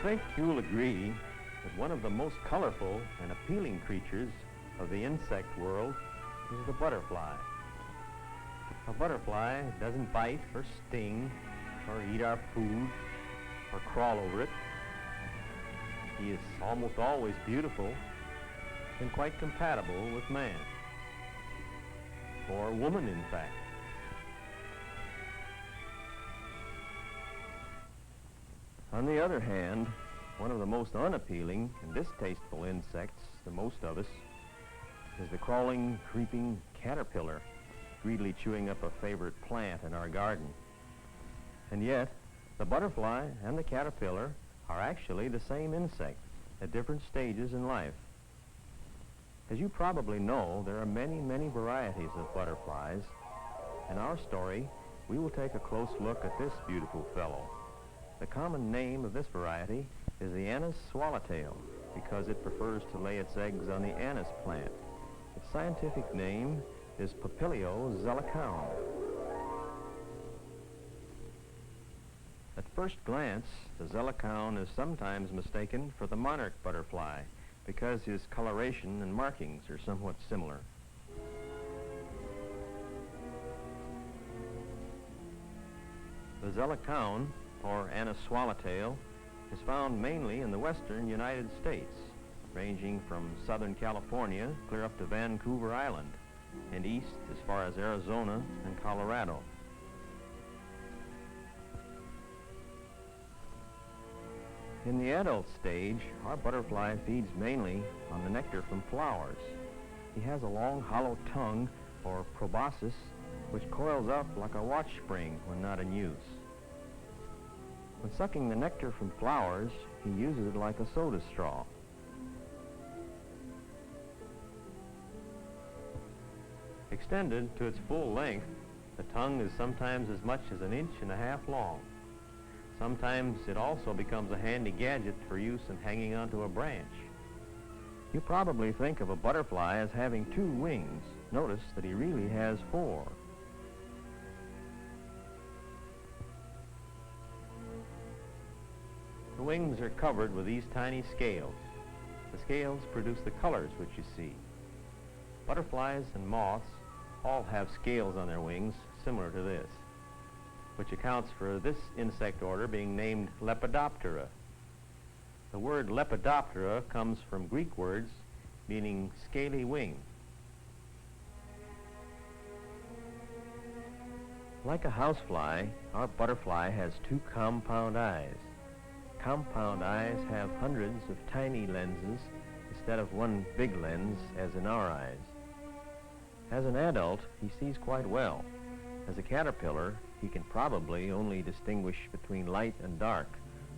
think you'll agree that one of the most colorful and appealing creatures of the insect world is the butterfly. A butterfly doesn't bite or sting or eat our food or crawl over it. He is almost always beautiful and quite compatible with man, or woman in fact. On the other hand, one of the most unappealing and distasteful insects to most of us is the crawling, creeping caterpillar, greedily chewing up a favorite plant in our garden. And yet, the butterfly and the caterpillar are actually the same insect at different stages in life. As you probably know, there are many, many varieties of butterflies. In our story, we will take a close look at this beautiful fellow. The common name of this variety is the anise swallowtail because it prefers to lay its eggs on the anise plant. Its scientific name is Papilio zellicoum. At first glance, the zellicoum is sometimes mistaken for the monarch butterfly because his coloration and markings are somewhat similar. The zellicoum, or anise swallowtail, is found mainly in the western United States, ranging from Southern California clear up to Vancouver Island, and east as far as Arizona and Colorado. In the adult stage, our butterfly feeds mainly on the nectar from flowers. He has a long, hollow tongue, or proboscis, which coils up like a watch spring when not in use. When sucking the nectar from flowers, he uses it like a soda straw. Extended to its full length, the tongue is sometimes as much as 1.5 inches long. Sometimes it also becomes a handy gadget for use in hanging onto a branch. You probably think of a butterfly as having 2 wings. Notice that he really has 4. The wings are covered with these tiny scales. The scales produce the colors which you see. Butterflies and moths all have scales on their wings similar to this, which accounts for this insect order being named Lepidoptera. The word Lepidoptera comes from Greek words meaning scaly wing. Like a housefly, our butterfly has 2 compound eyes. Compound eyes have hundreds of tiny lenses instead of 1 big lens as in our eyes. As an adult, he sees quite well. As a caterpillar, he can probably only distinguish between light and dark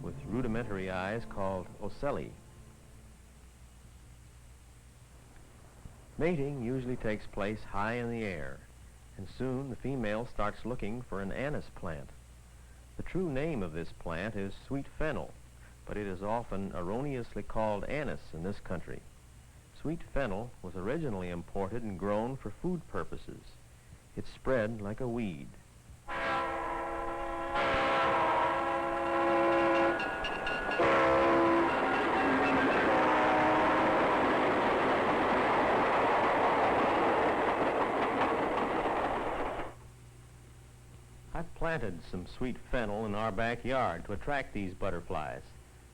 with rudimentary eyes called ocelli. Mating usually takes place high in the air, and soon the female starts looking for an anise plant. The true name of this plant is sweet fennel, but it is often erroneously called anise in this country. Sweet fennel was originally imported and grown for food purposes. It spread like a weed. I've planted some sweet fennel in our backyard to attract these butterflies.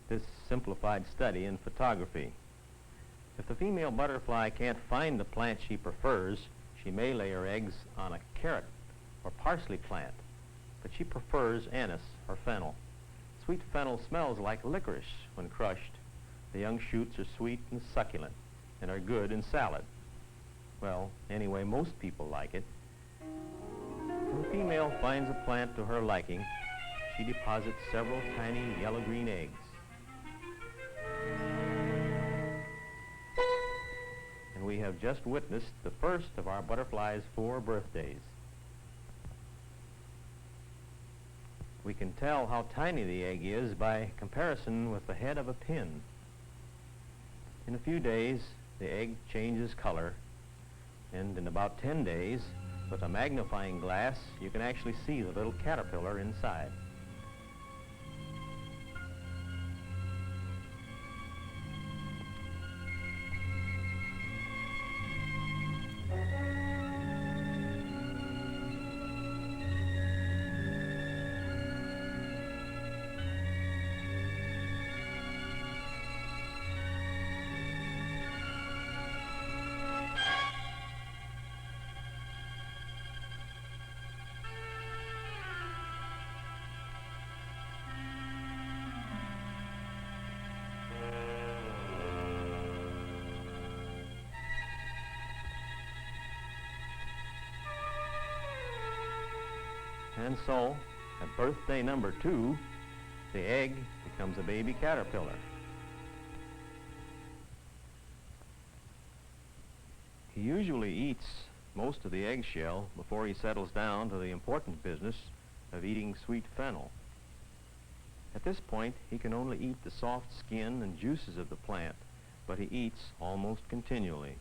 This simplified study in photography. If the female butterfly can't find the plant she prefers, she may lay her eggs on a carrot or parsley plant, but she prefers anise or fennel. Sweet fennel smells like licorice when crushed. The young shoots are sweet and succulent and are good in salad. Well, anyway, most people like it. When the female finds a plant to her liking, she deposits several tiny yellow-green eggs. And we have just witnessed the first of our butterfly's 4 birthdays. We can tell how tiny the egg is by comparison with the head of a pin. In a few days, the egg changes color, and in about 10 days, with a magnifying glass, you can actually see the little caterpillar inside. And so, at birthday number 2, the egg becomes a baby caterpillar. He usually eats most of the eggshell before he settles down to the important business of eating sweet fennel. At this point, he can only eat the soft skin and juices of the plant, but he eats almost continually.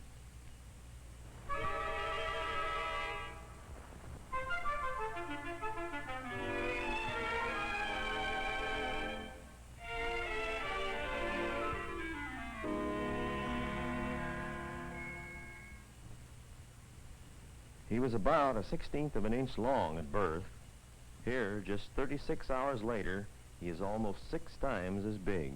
He was about 1/16 of an inch long at birth. Here, just 36 hours later, he is almost 6 times as big.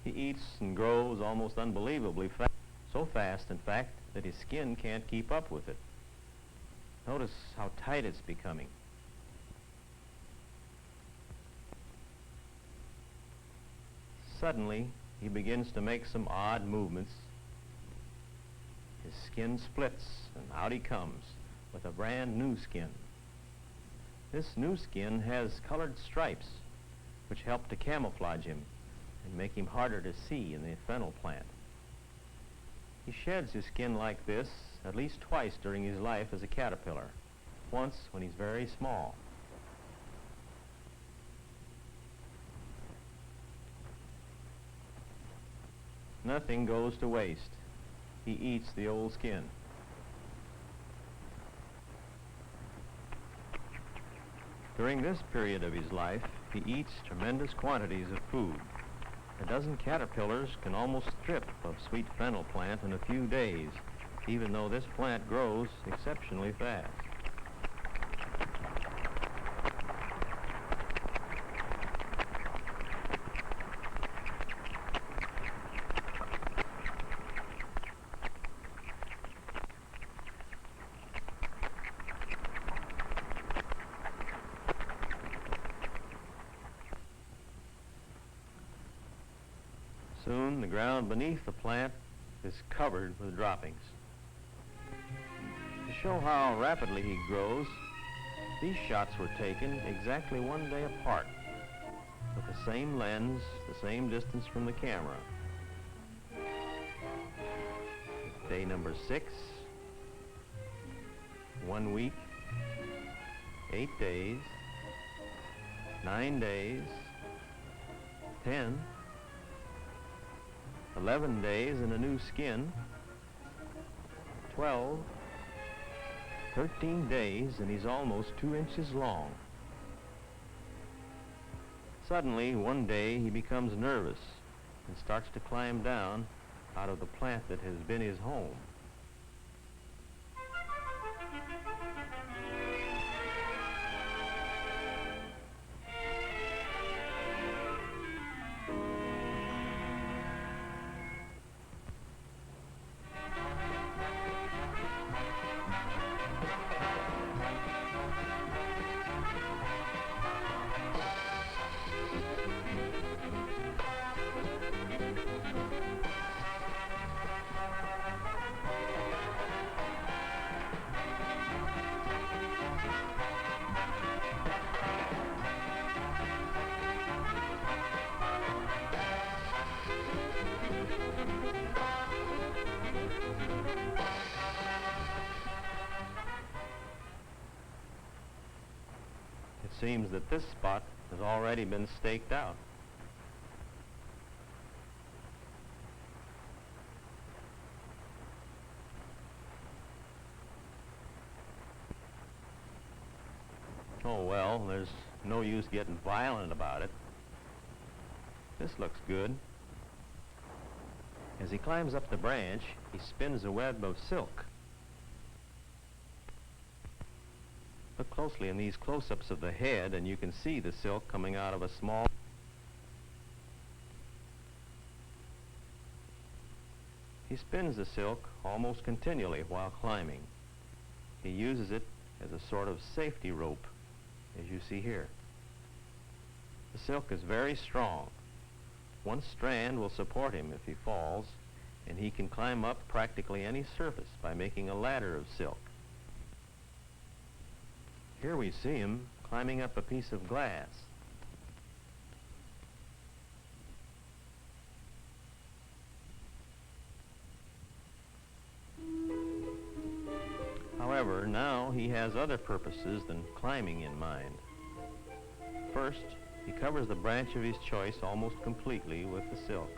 He eats and grows almost unbelievably fast, so fast, in fact, that his skin can't keep up with it. Notice how tight it's becoming. Suddenly, he begins to make some odd movements. His skin splits, and out he comes with a brand new skin. This new skin has colored stripes, which help to camouflage him and make him harder to see in the fennel plant. He sheds his skin like this at least twice during his life as a caterpillar, once when he's very small. Nothing goes to waste. He eats the old skin. During this period of his life, he eats tremendous quantities of food. A dozen caterpillars can almost strip of sweet fennel plant in a few days, even though this plant grows exceptionally fast. Soon, the ground beneath the plant is covered with droppings. To show how rapidly he grows, these shots were taken exactly 1 day apart, with the same lens, the same distance from the camera. Day number 6, 1 week, 8 days, 9 days, 10, 11 days in a new skin, 12, 13 days, and he's almost 2 inches long. Suddenly, one day, he becomes nervous and starts to climb down out of the plant that has been his home. It seems that this spot has already been staked out. Oh well, there's no use getting violent about it. This looks good. As he climbs up the branch, he spins a web of silk. Look closely in these close-ups of the head, and you can see the silk coming out of a small... He spins the silk almost continually while climbing. He uses it as a sort of safety rope, as you see here. The silk is very strong, One strand will support him if he falls, and he can climb up practically any surface by making a ladder of silk. Here we see him climbing up a piece of glass. However, now he has other purposes than climbing in mind. First, he covers the branch of his choice almost completely with the silk.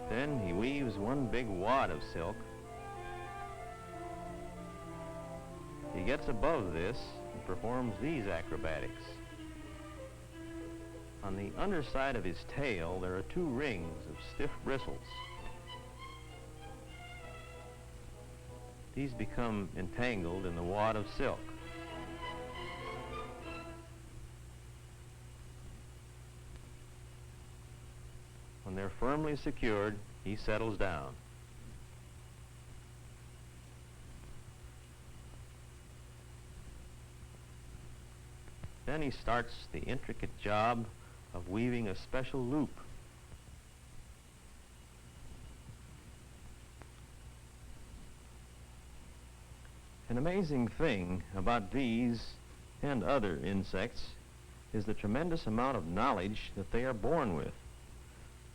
Then he weaves one big wad of silk. He gets above this and performs these acrobatics. On the underside of his tail, there are two rings of stiff bristles. These become entangled in the wad of silk. When they're firmly secured, he settles down. Then he starts the intricate job of weaving a special loop. An amazing thing about these and other insects is the tremendous amount of knowledge that they are born with.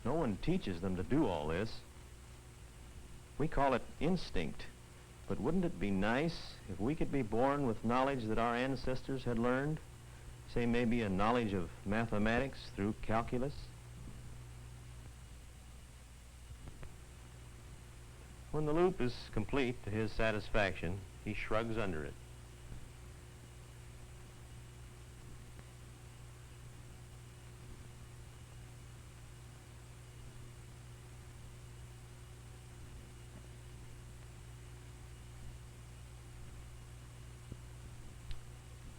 No one teaches them to do all this. We call it instinct, but wouldn't it be nice if we could be born with knowledge that our ancestors had learned? Say maybe a knowledge of mathematics through calculus? When the loop is complete to his satisfaction, he shrugs under it.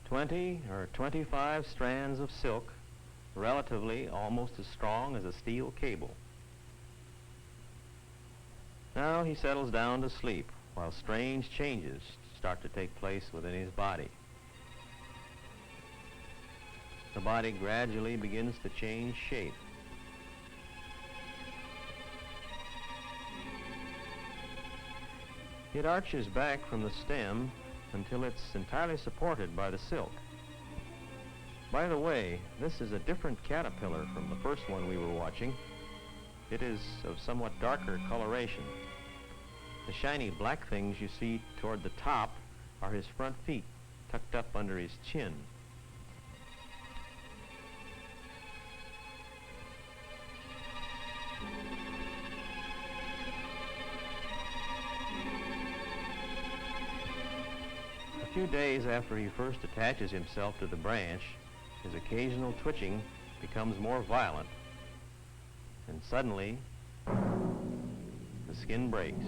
"20 or 25 strands of silk, relatively almost as strong as a steel cable." Now he settles down to sleep while strange changes start to take place within his body. The body gradually begins to change shape. It arches back from the stem until it's entirely supported by the silk. By the way, this is a different caterpillar from the first one we were watching. It is of somewhat darker coloration. The shiny black things you see toward the top are his front feet, tucked up under his chin. A few days after he first attaches himself to the branch, his occasional twitching becomes more violent, and suddenly the skin breaks.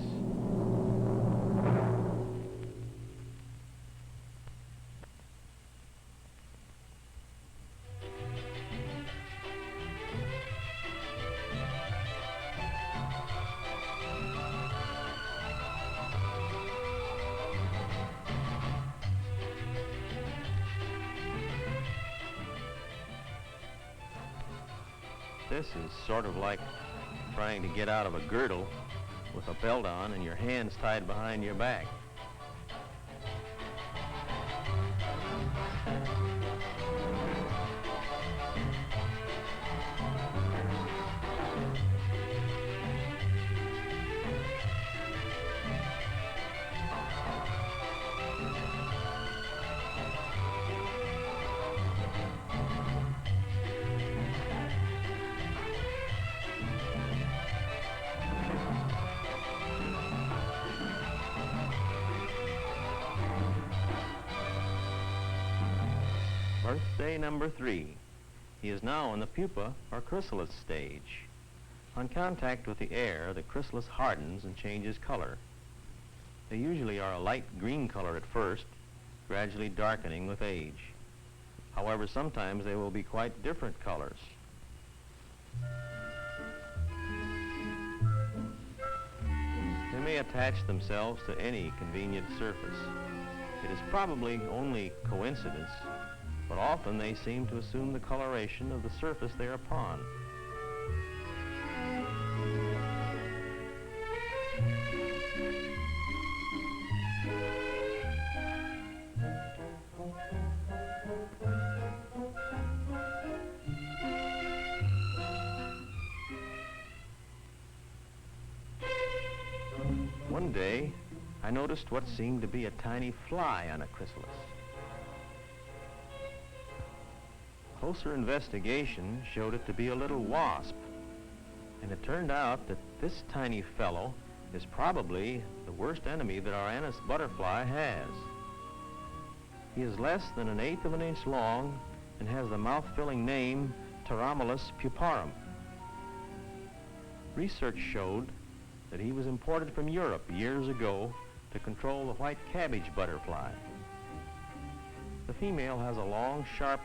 This is sort of like trying to get out of a girdle with a belt on and your hands tied behind your back. Birthday number 3. He is now in the pupa or chrysalis stage. On contact with the air, the chrysalis hardens and changes color. They usually are a light green color at first, gradually darkening with age. However, sometimes they will be quite different colors. may attach themselves to any convenient surface. It is probably only coincidence, but often they seem to assume the coloration of the surface they're upon. One day, I noticed what seemed to be a tiny fly on a chrysalis. Closer investigation showed it to be a little wasp, and it turned out that this tiny fellow is probably the worst enemy that our Anis butterfly has. He is less than 1/8 of an inch long and has the mouth-filling name Pteromelus puparum. Research showed that he was imported from Europe years ago to control the white cabbage butterfly. The female has a long, sharp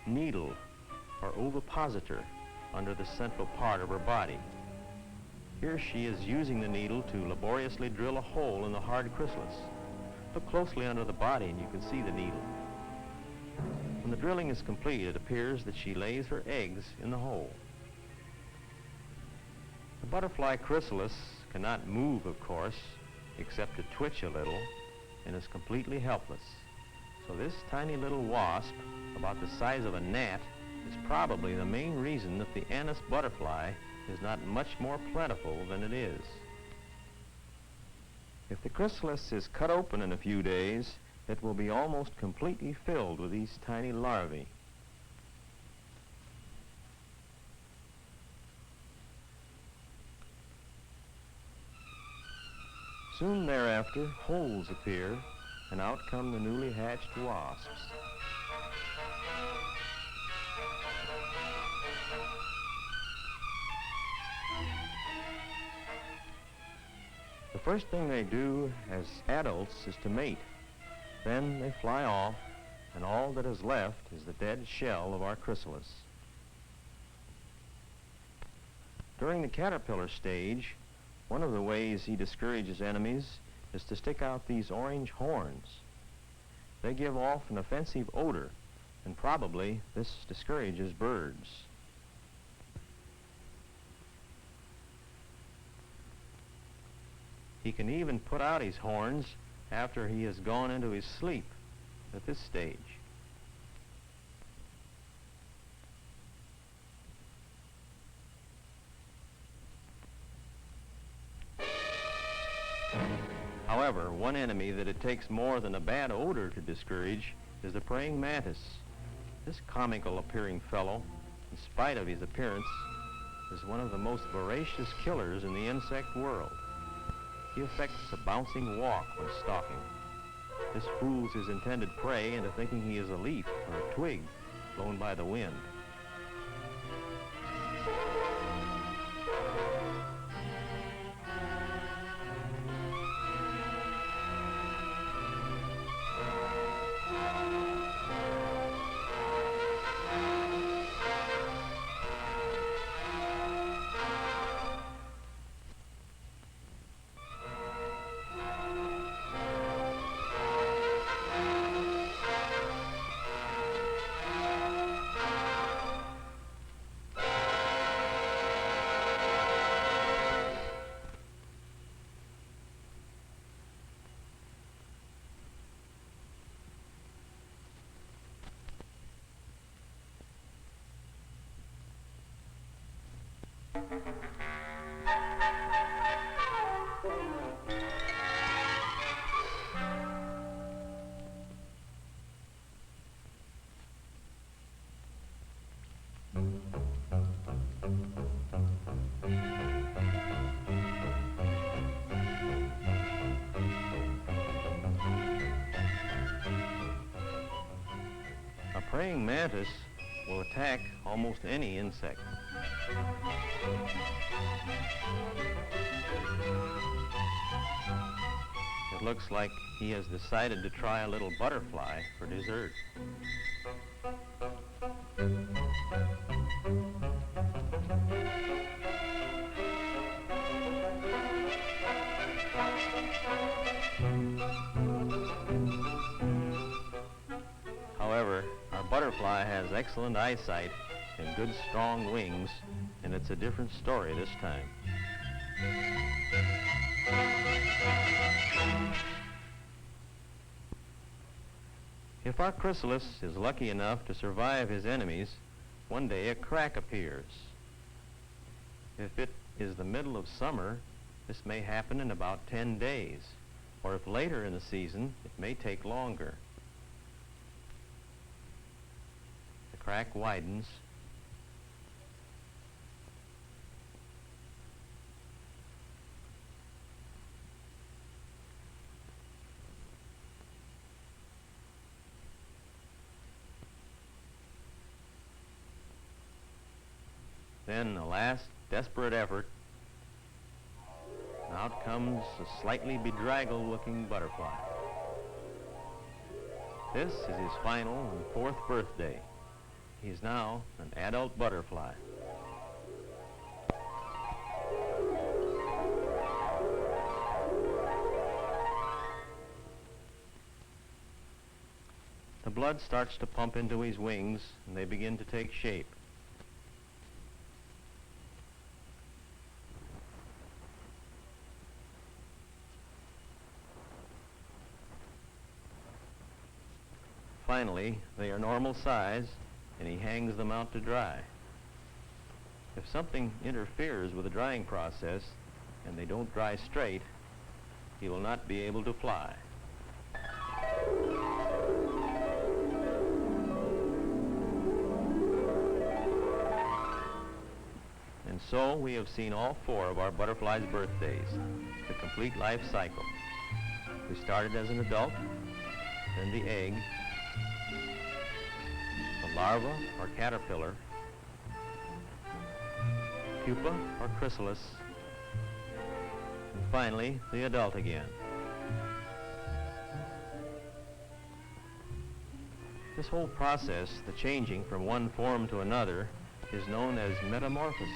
needle, or ovipositor, under the central part of her body. Here she is using the needle to laboriously drill a hole in the hard chrysalis. Look closely under the body and you can see the needle. When the drilling is complete, it appears that she lays her eggs in the hole. The butterfly chrysalis cannot move, of course, except to twitch a little, and is completely helpless. So this tiny little wasp, about the size of a gnat, is probably the main reason that the Anis butterfly is not much more plentiful than it is. If the chrysalis is cut open in a few days, it will be almost completely filled with these tiny larvae. Soon thereafter, holes appear, and out come the newly hatched wasps. The first thing they do as adults is to mate. Then they fly off, and all that is left is the dead shell of our chrysalis. During the caterpillar stage, one of the ways he discourages enemies is to stick out these orange horns. They give off an offensive odor, and probably this discourages birds. He can even put out his horns after he has gone into his sleep at this stage. However, one enemy that it takes more than a bad odor to discourage is the praying mantis. This comical appearing fellow, in spite of his appearance, is one of the most voracious killers in the insect world. He affects a bouncing walk when stalking. This fools his intended prey into thinking he is a leaf or a twig blown by the wind. A praying mantis will attack almost any insect. It looks like he has decided to try a little butterfly for dessert. butterfly has excellent eyesight and good strong wings, and it's a different story this time. If our chrysalis is lucky enough to survive his enemies, one day a crack appears. If it is the middle of summer, this may happen in about 10 days, or if later in the season, it may take longer. The crack widens. Then a last desperate effort, and out comes a slightly bedraggled-looking butterfly. This is his final and 4th birthday. He is now an adult butterfly. The blood starts to pump into his wings, and they begin to take shape. Finally, they are normal size, and he hangs them out to dry. If something interferes with the drying process and they don't dry straight, he will not be able to fly. And so we have seen all 4 of our butterflies' birthdays, the complete life cycle. We started as an adult, then the egg, the larva or caterpillar, pupa or chrysalis, and finally the adult again. This whole process, the changing from one form to another, is known as metamorphosis.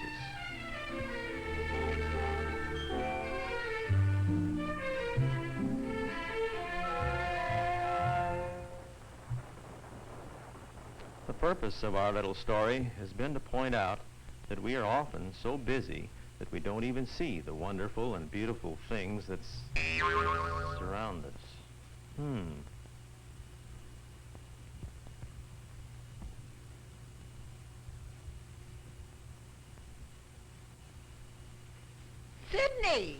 The purpose of our little story has been to point out that we are often so busy that we don't even see the wonderful and beautiful things that surround us. Sidney!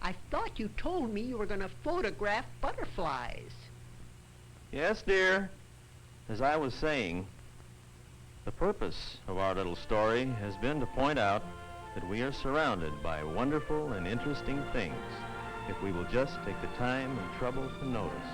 I thought you told me you were going to photograph butterflies. Yes, dear. As I was saying, the purpose of our little story has been to point out that we are surrounded by wonderful and interesting things if we will just take the time and trouble to notice.